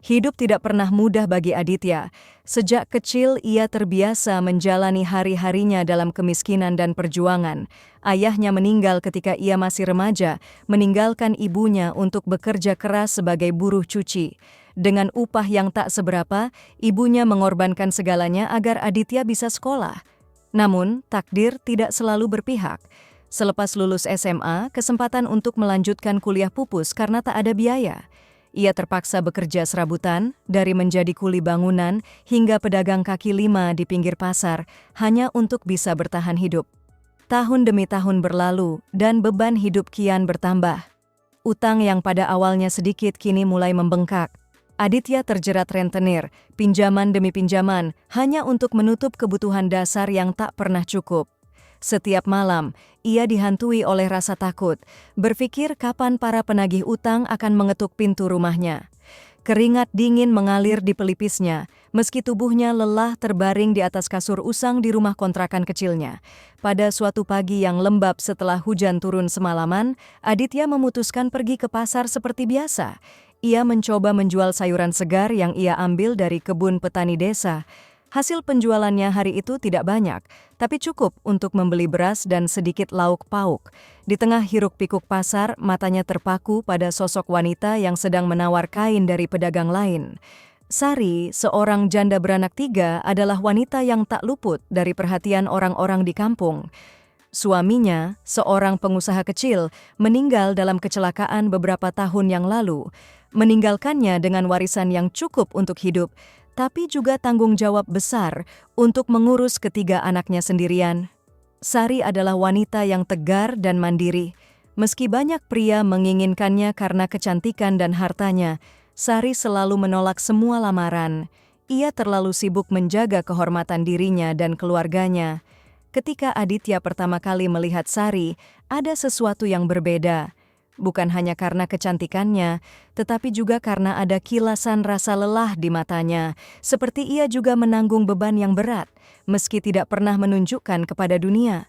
Hidup tidak pernah mudah bagi Aditya. Sejak kecil ia terbiasa menjalani hari-harinya dalam kemiskinan dan perjuangan. Ayahnya meninggal ketika ia masih remaja, meninggalkan ibunya untuk bekerja keras sebagai buruh cuci. Dengan upah yang tak seberapa, ibunya mengorbankan segalanya agar Aditya bisa sekolah. Namun, takdir tidak selalu berpihak. Selepas lulus SMA, kesempatan untuk melanjutkan kuliah pupus karena tak ada biaya. Ia terpaksa bekerja serabutan, dari menjadi kuli bangunan hingga pedagang kaki lima di pinggir pasar, hanya untuk bisa bertahan hidup. Tahun demi tahun berlalu, dan beban hidup kian bertambah. Utang yang pada awalnya sedikit kini mulai membengkak. Aditya terjerat rentenir, pinjaman demi pinjaman, hanya untuk menutup kebutuhan dasar yang tak pernah cukup. Setiap malam, ia dihantui oleh rasa takut, berpikir kapan para penagih utang akan mengetuk pintu rumahnya. Keringat dingin mengalir di pelipisnya, meski tubuhnya lelah terbaring di atas kasur usang di rumah kontrakan kecilnya. Pada suatu pagi yang lembab setelah hujan turun semalaman, Aditya memutuskan pergi ke pasar seperti biasa. Ia mencoba menjual sayuran segar yang ia ambil dari kebun petani desa. Hasil penjualannya hari itu tidak banyak, tapi cukup untuk membeli beras dan sedikit lauk pauk. Di tengah hiruk-pikuk pasar, matanya terpaku pada sosok wanita yang sedang menawar kain dari pedagang lain. Sari, seorang janda beranak 3, adalah wanita yang tak luput dari perhatian orang-orang di kampung. Suaminya, seorang pengusaha kecil, meninggal dalam kecelakaan beberapa tahun yang lalu, meninggalkannya dengan warisan yang cukup untuk hidup, tapi juga tanggung jawab besar untuk mengurus ketiga anaknya sendirian. Sari adalah wanita yang tegar dan mandiri. Meski banyak pria menginginkannya karena kecantikan dan hartanya, Sari selalu menolak semua lamaran. Ia terlalu sibuk menjaga kehormatan dirinya dan keluarganya. Ketika Aditya pertama kali melihat Sari, ada sesuatu yang berbeda. Bukan hanya karena kecantikannya, tetapi juga karena ada kilasan rasa lelah di matanya, seperti ia juga menanggung beban yang berat, meski tidak pernah menunjukkan kepada dunia.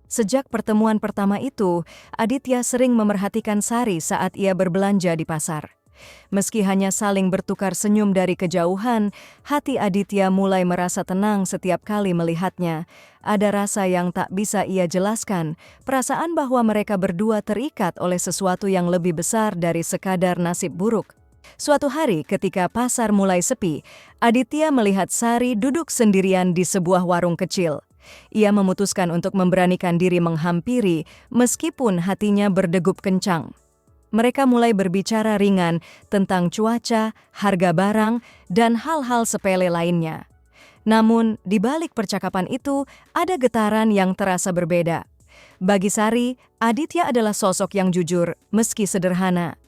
Sejak pertemuan pertama itu, Aditya sering memerhatikan Sari saat ia berbelanja di pasar. Meski hanya saling bertukar senyum dari kejauhan, hati Aditya mulai merasa tenang setiap kali melihatnya. Ada rasa yang tak bisa ia jelaskan, perasaan bahwa mereka berdua terikat oleh sesuatu yang lebih besar dari sekadar nasib buruk. Suatu hari ketika pasar mulai sepi, Aditya melihat Sari duduk sendirian di sebuah warung kecil. Ia memutuskan untuk memberanikan diri menghampiri meskipun hatinya berdegup kencang. Mereka mulai berbicara ringan tentang cuaca, harga barang, dan hal-hal sepele lainnya. Namun, di balik percakapan itu, ada getaran yang terasa berbeda. Bagi Sari, Aditya adalah sosok yang jujur, meski sederhana.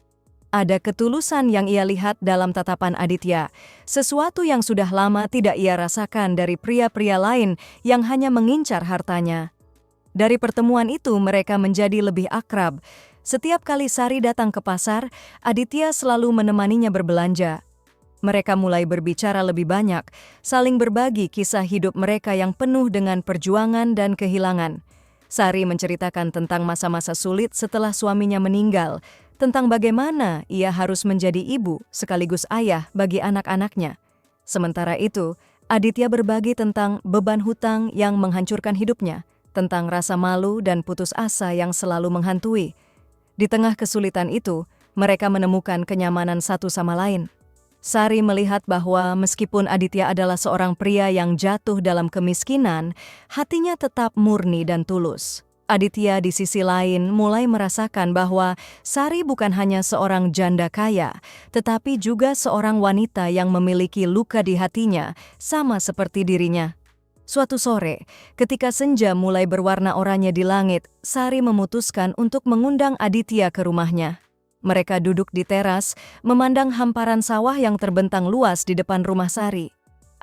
Ada ketulusan yang ia lihat dalam tatapan Aditya, sesuatu yang sudah lama tidak ia rasakan dari pria-pria lain yang hanya mengincar hartanya. Dari pertemuan itu, mereka menjadi lebih akrab. Setiap kali Sari datang ke pasar, Aditya selalu menemaninya berbelanja. Mereka mulai berbicara lebih banyak, saling berbagi kisah hidup mereka yang penuh dengan perjuangan dan kehilangan. Sari menceritakan tentang masa-masa sulit setelah suaminya meninggal, tentang bagaimana ia harus menjadi ibu sekaligus ayah bagi anak-anaknya. Sementara itu, Aditya berbagi tentang beban hutang yang menghancurkan hidupnya, tentang rasa malu dan putus asa yang selalu menghantui. Di tengah kesulitan itu, mereka menemukan kenyamanan satu sama lain. Sari melihat bahwa meskipun Aditya adalah seorang pria yang jatuh dalam kemiskinan, hatinya tetap murni dan tulus. Aditya di sisi lain mulai merasakan bahwa Sari bukan hanya seorang janda kaya, tetapi juga seorang wanita yang memiliki luka di hatinya, sama seperti dirinya. Suatu sore, ketika senja mulai berwarna oranye di langit, Sari memutuskan untuk mengundang Aditya ke rumahnya. Mereka duduk di teras, memandang hamparan sawah yang terbentang luas di depan rumah Sari.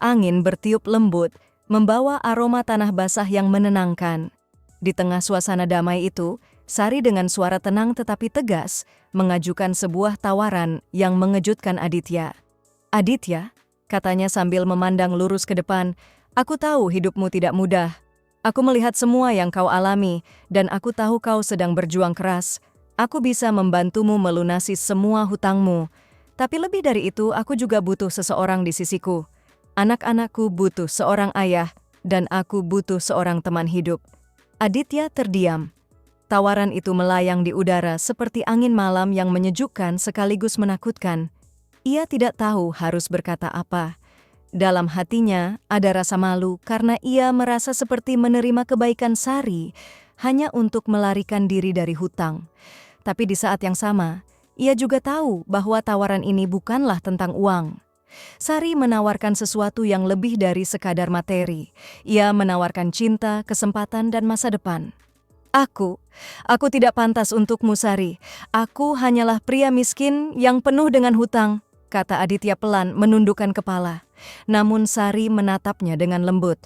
Angin bertiup lembut, membawa aroma tanah basah yang menenangkan. Di tengah suasana damai itu, Sari dengan suara tenang tetapi tegas, mengajukan sebuah tawaran yang mengejutkan Aditya. "Aditya," katanya sambil memandang lurus ke depan, "aku tahu hidupmu tidak mudah. Aku melihat semua yang kau alami, dan aku tahu kau sedang berjuang keras. Aku bisa membantumu melunasi semua hutangmu. Tapi lebih dari itu, aku juga butuh seseorang di sisiku. Anak-anakku butuh seorang ayah, dan aku butuh seorang teman hidup. Aditya terdiam. Tawaran itu melayang di udara seperti angin malam yang menyejukkan sekaligus menakutkan. Ia tidak tahu harus berkata apa. Dalam hatinya ada rasa malu karena ia merasa seperti menerima kebaikan Sari hanya untuk melarikan diri dari hutang. Tapi di saat yang sama, ia juga tahu bahwa tawaran ini bukanlah tentang uang. Sari menawarkan sesuatu yang lebih dari sekadar materi. Ia menawarkan cinta, kesempatan, dan masa depan. Aku tidak pantas untukmu, Sari. Aku hanyalah pria miskin yang penuh dengan hutang, kata Aditya pelan menundukkan kepala. Namun Sari menatapnya dengan lembut.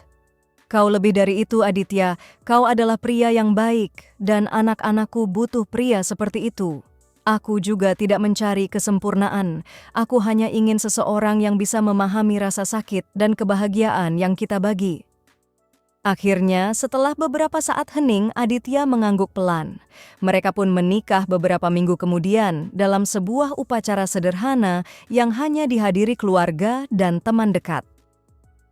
Kau lebih dari itu, Aditya. Kau adalah pria yang baik, dan anak-anakku butuh pria seperti itu. Aku juga tidak mencari kesempurnaan. Aku hanya ingin seseorang yang bisa memahami rasa sakit dan kebahagiaan yang kita bagi. Akhirnya, setelah beberapa saat hening, Aditya mengangguk pelan. Mereka pun menikah beberapa minggu kemudian dalam sebuah upacara sederhana yang hanya dihadiri keluarga dan teman dekat.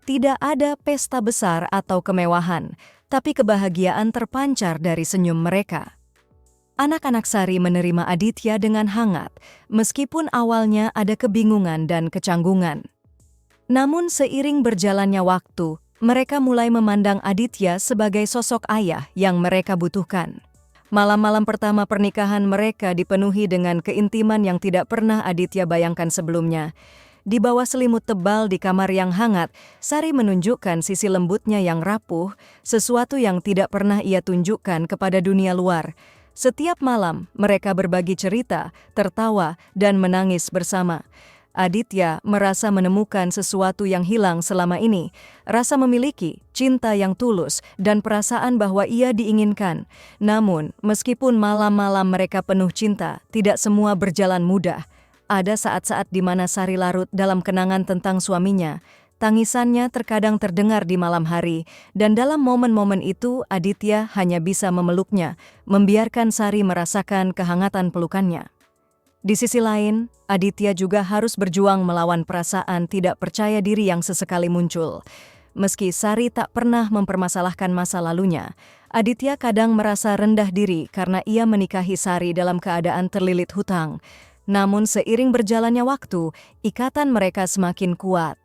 Tidak ada pesta besar atau kemewahan, tapi kebahagiaan terpancar dari senyum mereka. Anak-anak Sari menerima Aditya dengan hangat, meskipun awalnya ada kebingungan dan kecanggungan. Namun seiring berjalannya waktu, mereka mulai memandang Aditya sebagai sosok ayah yang mereka butuhkan. Malam-malam pertama pernikahan mereka dipenuhi dengan keintiman yang tidak pernah Aditya bayangkan sebelumnya. Di bawah selimut tebal di kamar yang hangat, Sari menunjukkan sisi lembutnya yang rapuh, sesuatu yang tidak pernah ia tunjukkan kepada dunia luar. Setiap malam, mereka berbagi cerita, tertawa, dan menangis bersama. Aditya merasa menemukan sesuatu yang hilang selama ini, rasa memiliki, cinta yang tulus, dan perasaan bahwa ia diinginkan. Namun, meskipun malam-malam mereka penuh cinta, tidak semua berjalan mudah. Ada saat-saat di mana Sari larut dalam kenangan tentang suaminya. Tangisannya terkadang terdengar di malam hari, dan dalam momen-momen itu Aditya hanya bisa memeluknya, membiarkan Sari merasakan kehangatan pelukannya. Di sisi lain, Aditya juga harus berjuang melawan perasaan tidak percaya diri yang sesekali muncul. Meski Sari tak pernah mempermasalahkan masa lalunya, Aditya kadang merasa rendah diri karena ia menikahi Sari dalam keadaan terlilit hutang. Namun seiring berjalannya waktu, ikatan mereka semakin kuat.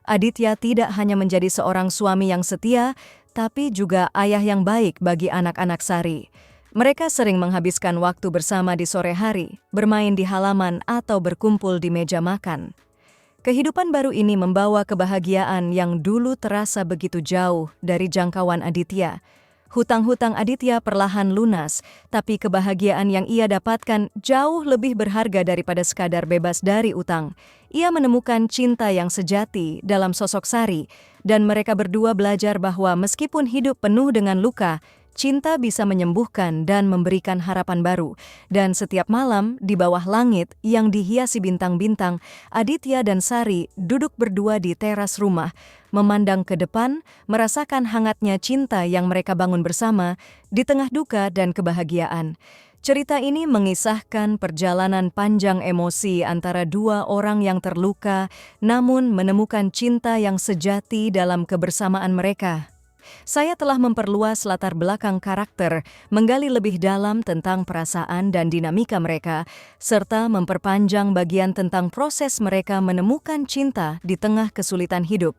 Aditya tidak hanya menjadi seorang suami yang setia, tapi juga ayah yang baik bagi anak-anak Sari. Mereka sering menghabiskan waktu bersama di sore hari, bermain di halaman atau berkumpul di meja makan. Kehidupan baru ini membawa kebahagiaan yang dulu terasa begitu jauh dari jangkauan Aditya. Hutang-hutang Aditya perlahan lunas, tapi kebahagiaan yang ia dapatkan jauh lebih berharga daripada sekadar bebas dari utang. Ia menemukan cinta yang sejati dalam sosok Sari, dan mereka berdua belajar bahwa meskipun hidup penuh dengan luka, cinta bisa menyembuhkan dan memberikan harapan baru. Dan setiap malam, di bawah langit yang dihiasi bintang-bintang, Aditya dan Sari duduk berdua di teras rumah, memandang ke depan, merasakan hangatnya cinta yang mereka bangun bersama di tengah duka dan kebahagiaan. Cerita ini mengisahkan perjalanan panjang emosi antara dua orang yang terluka, namun menemukan cinta yang sejati dalam kebersamaan mereka. Saya telah memperluas latar belakang karakter, menggali lebih dalam tentang perasaan dan dinamika mereka, serta memperpanjang bagian tentang proses mereka menemukan cinta di tengah kesulitan hidup.